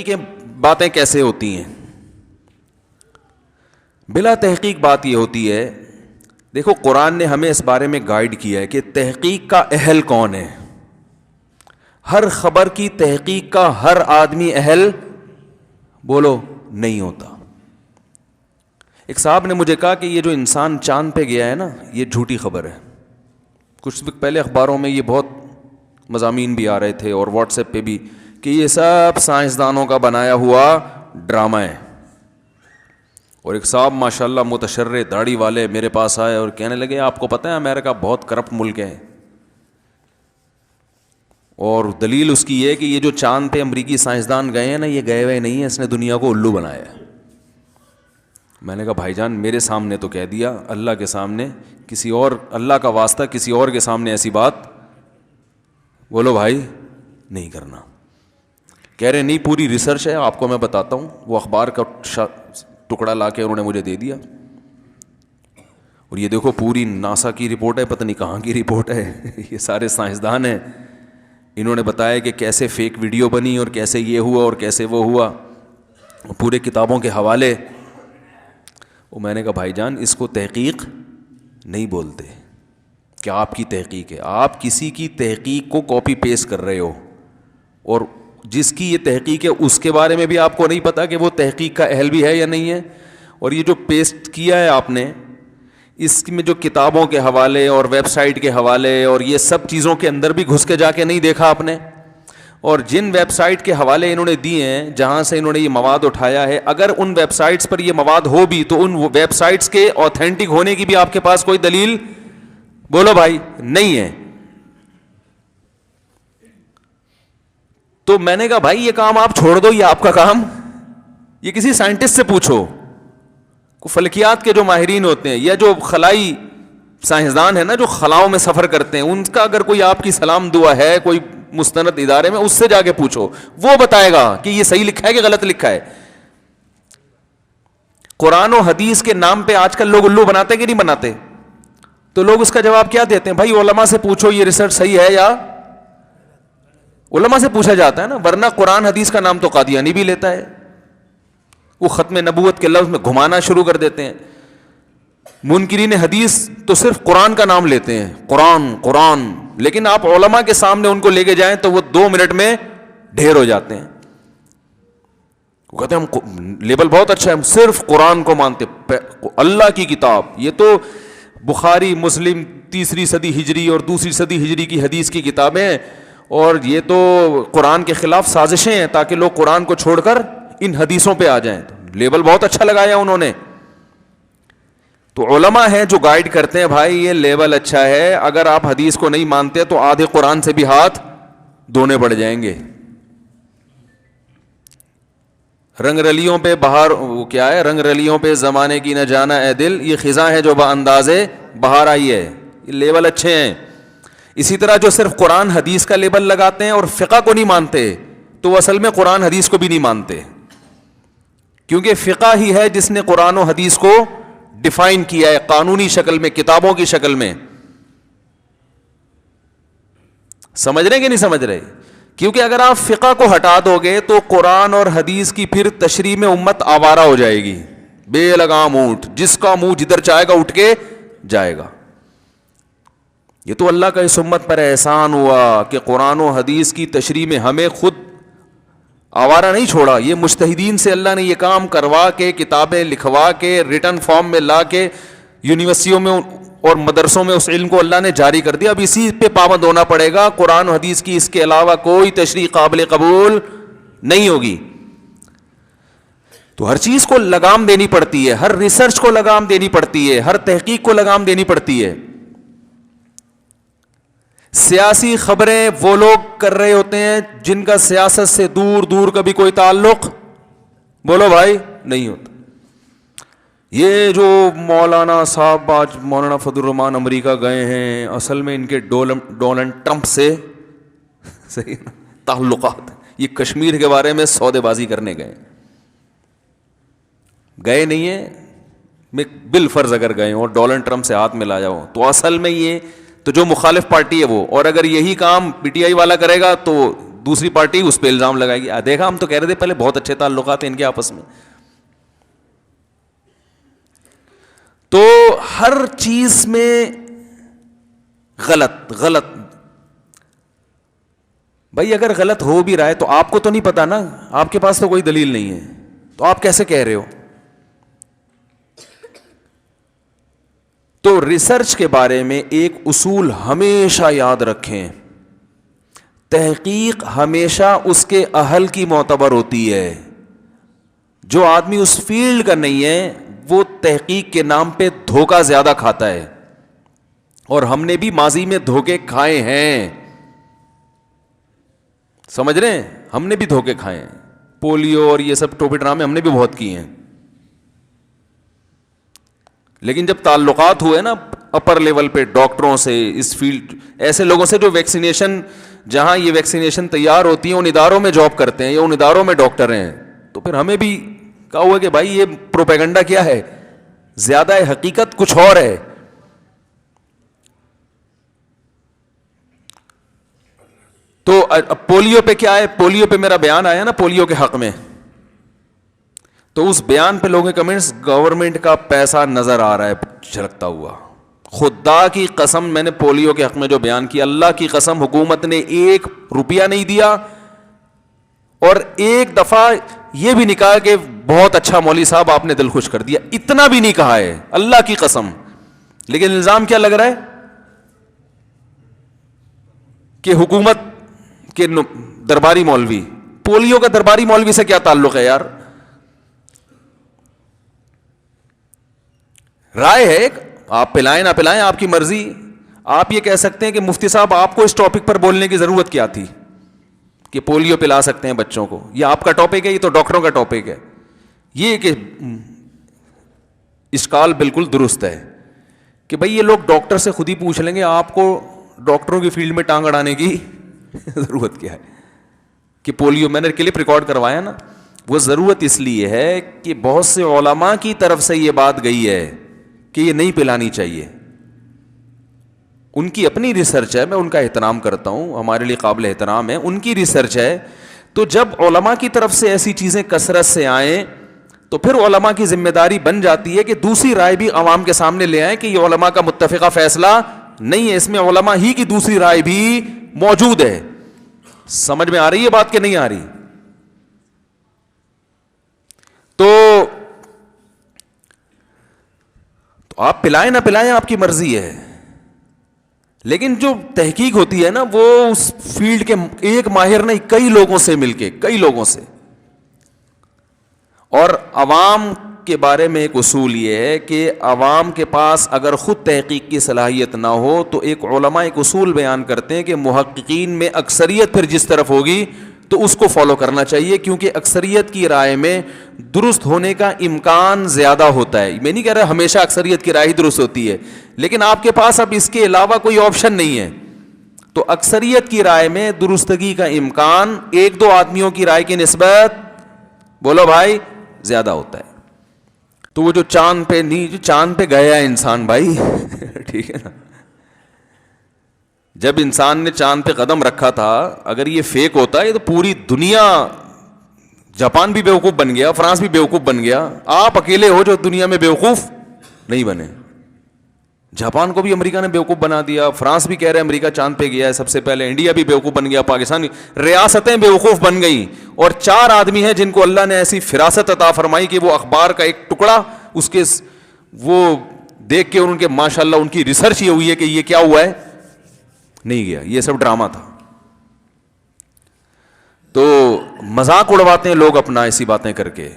کہ باتیں کیسے ہوتی ہیں؟ بلا تحقیق بات یہ ہوتی ہے، دیکھو قرآن نے ہمیں اس بارے میں گائیڈ کیا ہے کہ تحقیق کا اہل کون ہے. ہر خبر کی تحقیق کا ہر آدمی اہل بولو نہیں ہوتا. ایک صاحب نے مجھے کہا کہ یہ جو انسان چاند پہ گیا ہے نا، یہ جھوٹی خبر ہے. کچھ وقت پہلے اخباروں میں یہ بہت مضامین بھی آ رہے تھے اور واٹس ایپ پہ بھی کہ یہ سب سائنسدانوں کا بنایا ہوا ڈرامہ ہے. اور ایک صاحب ماشاءاللہ متشرع داڑھی والے میرے پاس آئے اور کہنے لگے آپ کو پتہ ہے امریکہ بہت کرپٹ ملک ہے، اور دلیل اس کی یہ کہ یہ جو چاند پہ امریکی سائنسدان گئے ہیں نا، یہ گئے ہوئے نہیں ہیں، اس نے دنیا کو الو بنایا ہے. میں نے کہا بھائی جان میرے سامنے تو کہہ دیا، اللہ کے سامنے کسی اور، اللہ کا واسطہ کسی اور کے سامنے ایسی بات بولو بھائی نہیں کرنا. کہہ رہے نہیں پوری ریسرچ ہے، آپ کو میں بتاتا ہوں. وہ اخبار کا ٹکڑا لا کے انہوں نے مجھے دے دیا، اور یہ دیکھو پوری ناسا کی رپورٹ ہے، پتہ نہیں کہاں کی رپورٹ ہے. یہ سارے سائنسدان ہیں، انہوں نے بتایا کہ کیسے فیک ویڈیو بنی اور کیسے یہ ہوا اور کیسے وہ ہوا، پورے کتابوں کے حوالے. وہ میں نے کہا بھائی جان اس کو تحقیق نہیں بولتے کہ آپ کی تحقیق ہے. آپ کسی کی تحقیق کو کاپی پیسٹ کر رہے ہو، اور جس کی یہ تحقیق ہے اس کے بارے میں بھی آپ کو نہیں پتا کہ وہ تحقیق کا اہل بھی ہے یا نہیں ہے. اور یہ جو پیسٹ کیا ہے آپ نے، اس میں جو کتابوں کے حوالے اور ویب سائٹ کے حوالے اور یہ سب چیزوں کے اندر بھی گھس کے جا کے نہیں دیکھا آپ نے. اور جن ویب سائٹ کے حوالے انہوں نے دیے ہیں جہاں سے انہوں نے یہ مواد اٹھایا ہے، اگر ان ویب سائٹس پر یہ مواد ہو بھی تو ان ویب سائٹس کے اوتھینٹک ہونے کی بھی آپ کے پاس کوئی دلیل بولو بھائی نہیں ہے. تو میں نے کہا بھائی یہ کام آپ چھوڑ دو، یہ آپ کا کام، یہ کسی سائنٹسٹ سے پوچھو. فلکیات کے جو ماہرین ہوتے ہیں یا جو خلائی سائنسدان ہیں نا، جو خلاؤں میں سفر کرتے ہیں، ان کا اگر کوئی آپ کی سلام دعا ہے کوئی مستند ادارے میں، اس سے جا کے پوچھو، وہ بتائے گا کہ یہ صحیح لکھا ہے کہ غلط لکھا ہے. قرآن و حدیث کے نام پہ آج کل لوگ الو بناتے کہ نہیں بناتے؟ تو لوگ اس کا جواب کیا دیتے ہیں؟ بھائی علماء سے پوچھو یہ ریسرچ صحیح ہے یا علماء سے پوچھا جاتا ہے نا. ورنہ قرآن حدیث کا نام تو قادیانی بھی لیتا ہے، وہ ختم نبوت کے لفظ میں گھمانا شروع کر دیتے ہیں. منکرین حدیث تو صرف قرآن کا نام لیتے ہیں، قرآن قرآن، لیکن آپ علماء کے سامنے ان کو لے کے جائیں تو وہ 2 منٹ میں ڈھیر ہو جاتے ہیں. وہ کہتے ہیں ہم لیبل بہت اچھا ہے، ہم صرف قرآن کو مانتے، اللہ کی کتاب. یہ تو بخاری مسلم 3 صدی ہجری اور 2 صدی ہجری کی حدیث کی کتابیں ہیں، اور یہ تو قرآن کے خلاف سازشیں ہیں تاکہ لوگ قرآن کو چھوڑ کر ان حدیثوں پہ آ جائیں. لیبل بہت اچھا لگایا انہوں نے. تو علماء ہیں جو گائیڈ کرتے ہیں بھائی یہ لیبل اچھا ہے، اگر آپ حدیث کو نہیں مانتے تو آدھے قرآن سے بھی ہاتھ دھونے پڑ جائیں گے. رنگ رلیوں پہ بہار، وہ کیا ہے، رنگ رلیوں پہ زمانے کی نہ جانا اے دل، یہ خزاں ہے جو باندازے بہار آئی ہے. یہ لیبل اچھے ہیں. اسی طرح جو صرف قرآن حدیث کا لیبل لگاتے ہیں اور فقہ کو نہیں مانتے، تو وہ اصل میں قرآن حدیث کو بھی نہیں مانتے، کیونکہ فقہ ہی ہے جس نے قرآن و حدیث کو ڈیفائن کیا ہے قانونی شکل میں، کتابوں کی شکل میں. سمجھ رہے کہ نہیں سمجھ رہے؟ کیونکہ اگر آپ فقہ کو ہٹا دو گے تو قرآن اور حدیث کی پھر تشریح میں امت آوارہ ہو جائے گی، بے لگام اونٹ، جس کا منہ جدھر چاہے گا اٹھ کے جائے گا. یہ تو اللہ کا اس امت پر احسان ہوا کہ قرآن و حدیث کی تشریح میں ہمیں خود آوارہ نہیں چھوڑا. یہ مجتہدین سے اللہ نے یہ کام کروا کے، کتابیں لکھوا کے، ریٹن فارم میں لا کے یونیورسٹیوں میں اور مدرسوں میں اس علم کو اللہ نے جاری کر دیا. اب اسی پہ پابند ہونا پڑے گا. قرآن و حدیث کی اس کے علاوہ کوئی تشریح قابل قبول نہیں ہوگی. تو ہر چیز کو لگام دینی پڑتی ہے، ہر ریسرچ کو لگام دینی پڑتی ہے، ہر تحقیق کو لگام دینی پڑتی ہے. سیاسی خبریں وہ لوگ کر رہے ہوتے ہیں جن کا سیاست سے دور دور کا بھی کوئی تعلق بولو بھائی نہیں ہوتا. یہ جو مولانا صاحب آج مولانا فضل الرحمان امریکہ گئے ہیں، اصل میں ان کے ڈونلڈ ٹرمپ سے صحیح تعلقات، یہ کشمیر کے بارے میں سودے بازی کرنے گئے نہیں ہیں. میں بالفرض اگر گئے اور ڈونلڈ ٹرمپ سے ہاتھ ملایا ہو تو اصل میں یہ تو جو مخالف پارٹی ہے وہ، اور اگر یہی کام پی ٹی آئی والا کرے گا تو دوسری پارٹی اس پہ الزام لگائے گی, دیکھا ہم تو کہہ رہے تھے پہلے بہت اچھے تعلقات ہیں ان کے آپس میں. تو ہر چیز میں غلط غلط. بھائی اگر غلط ہو بھی رہا ہے تو آپ کو تو نہیں پتا نا, آپ کے پاس تو کوئی دلیل نہیں ہے, تو آپ کیسے کہہ رہے ہو؟ تو ریسرچ کے بارے میں ایک اصول ہمیشہ یاد رکھیں, تحقیق ہمیشہ اس کے اہل کی معتبر ہوتی ہے. جو آدمی اس فیلڈ کا نہیں ہے وہ تحقیق کے نام پہ دھوکہ زیادہ کھاتا ہے, اور ہم نے بھی ماضی میں دھوکے کھائے ہیں, سمجھ رہے ہیں, ہم نے بھی دھوکے کھائے ہیں. پولیو اور یہ سب ٹوپی ڈرامے ہم نے بھی بہت کیے ہیں. لیکن جب تعلقات ہوئے نا اپر لیول پہ ڈاکٹروں سے, اس فیلڈ ایسے لوگوں سے جو ویکسینیشن, جہاں یہ ویکسینیشن تیار ہوتی ہیں ان اداروں میں جاب کرتے ہیں یا ان اداروں میں ڈاکٹر ہیں, تو پھر ہمیں بھی کہا ہوا کہ بھائی یہ پروپیگنڈا کیا ہے, زیادہ ہے, حقیقت کچھ اور ہے. تو پولیو پہ کیا ہے, پولیو پہ میرا بیان آیا نا پولیو کے حق میں, تو اس بیان پہ لوگوں کے کمنٹس, گورنمنٹ کا پیسہ نظر آ رہا ہے چھلکتا ہوا. خدا کی قسم میں نے پولیو کے حق میں جو بیان کیا, اللہ کی قسم حکومت نے 1 روپیہ نہیں دیا, اور ایک دفعہ یہ بھی نہیں کہا کہ بہت اچھا مولوی صاحب آپ نے دل خوش کر دیا, اتنا بھی نہیں کہا ہے اللہ کی قسم. لیکن الزام کیا لگ رہا ہے کہ حکومت کے درباری مولوی. پولیو کا درباری مولوی سے کیا تعلق ہے یار؟ رائے ہے ایک, آپ پلائیں نہ پلائیں آپ کی مرضی. آپ یہ کہہ سکتے ہیں کہ مفتی صاحب آپ کو اس ٹاپک پر بولنے کی ضرورت کیا تھی کہ پولیو پلا سکتے ہیں بچوں کو, یہ آپ کا ٹاپک ہے, یہ تو ڈاکٹروں کا ٹاپک ہے. یہ کہ اشکال بالکل درست ہے کہ بھئی یہ لوگ ڈاکٹر سے خود ہی پوچھ لیں گے, آپ کو ڈاکٹروں کی فیلڈ میں ٹانگ اڑانے کی ضرورت کیا ہے کہ پولیو, میں نے کلپ ریکارڈ کروایا نا, وہ ضرورت اس لیے ہے کہ بہت سے علماء کی طرف سے یہ بات گئی ہے کہ یہ نہیں پلانی چاہیے. ان کی اپنی ریسرچ ہے, میں ان کا احترام کرتا ہوں, ہمارے لیے قابل احترام ہے, ان کی ریسرچ ہے. تو جب علماء کی طرف سے ایسی چیزیں کثرت سے آئیں تو پھر علماء کی ذمہ داری بن جاتی ہے کہ دوسری رائے بھی عوام کے سامنے لے آئیں کہ یہ علماء کا متفقہ فیصلہ نہیں ہے, اس میں علماء ہی کی دوسری رائے بھی موجود ہے. سمجھ میں آ رہی ہے بات کہ نہیں آ رہی؟ تو آپ پلائیں نہ پلائیں آپ کی مرضی ہے, لیکن جو تحقیق ہوتی ہے نا وہ اس فیلڈ کے ایک ماہر نہیں, کئی لوگوں سے مل کے, کئی لوگوں سے. اور عوام کے بارے میں ایک اصول یہ ہے کہ عوام کے پاس اگر خود تحقیق کی صلاحیت نہ ہو تو ایک علماء ایک اصول بیان کرتے ہیں کہ محققین میں اکثریت پھر جس طرف ہوگی تو اس کو فالو کرنا چاہیے, کیونکہ اکثریت کی رائے میں درست ہونے کا امکان زیادہ ہوتا ہے. میں نہیں کہہ رہا ہمیشہ اکثریت کی رائے ہی درست ہوتی ہے, لیکن آپ کے پاس اب اس کے علاوہ کوئی آپشن نہیں ہے, تو اکثریت کی رائے میں درستگی کا امکان 1-2 آدمیوں کی رائے کی نسبت, بولو بھائی, زیادہ ہوتا ہے. تو وہ جو چاند پہ نہیں, جو چاند پہ گیا ہے انسان بھائی ٹھیک ہے نا, جب انسان نے چاند پہ قدم رکھا تھا, اگر یہ فیک ہوتا ہے تو پوری دنیا, جاپان بھی بیوقوف بن گیا, فرانس بھی بیوقوف بن گیا, آپ اکیلے ہو جو دنیا میں بیوقوف نہیں بنے. جاپان کو بھی امریکہ نے بیوقوف بنا دیا, فرانس بھی کہہ رہے ہیں امریکہ چاند پہ گیا ہے سب سے پہلے, انڈیا بھی بیوقوف بن گیا, پاکستان بھی, ریاستیں بیوقوف بن گئی. اور 4 آدمی ہیں جن کو اللہ نے ایسی فراست عطا فرمائی کہ وہ اخبار کا ایک ٹکڑا اس کے وہ دیکھ کے ان کے ماشاءاللہ ان کی ریسرچ یہ ہوئی ہے کہ یہ کیا ہوا ہے, نہیں گیا, یہ سب ڈرامہ تھا. تو مذاق اڑواتے ہیں لوگ اپنا ایسی باتیں کر کے.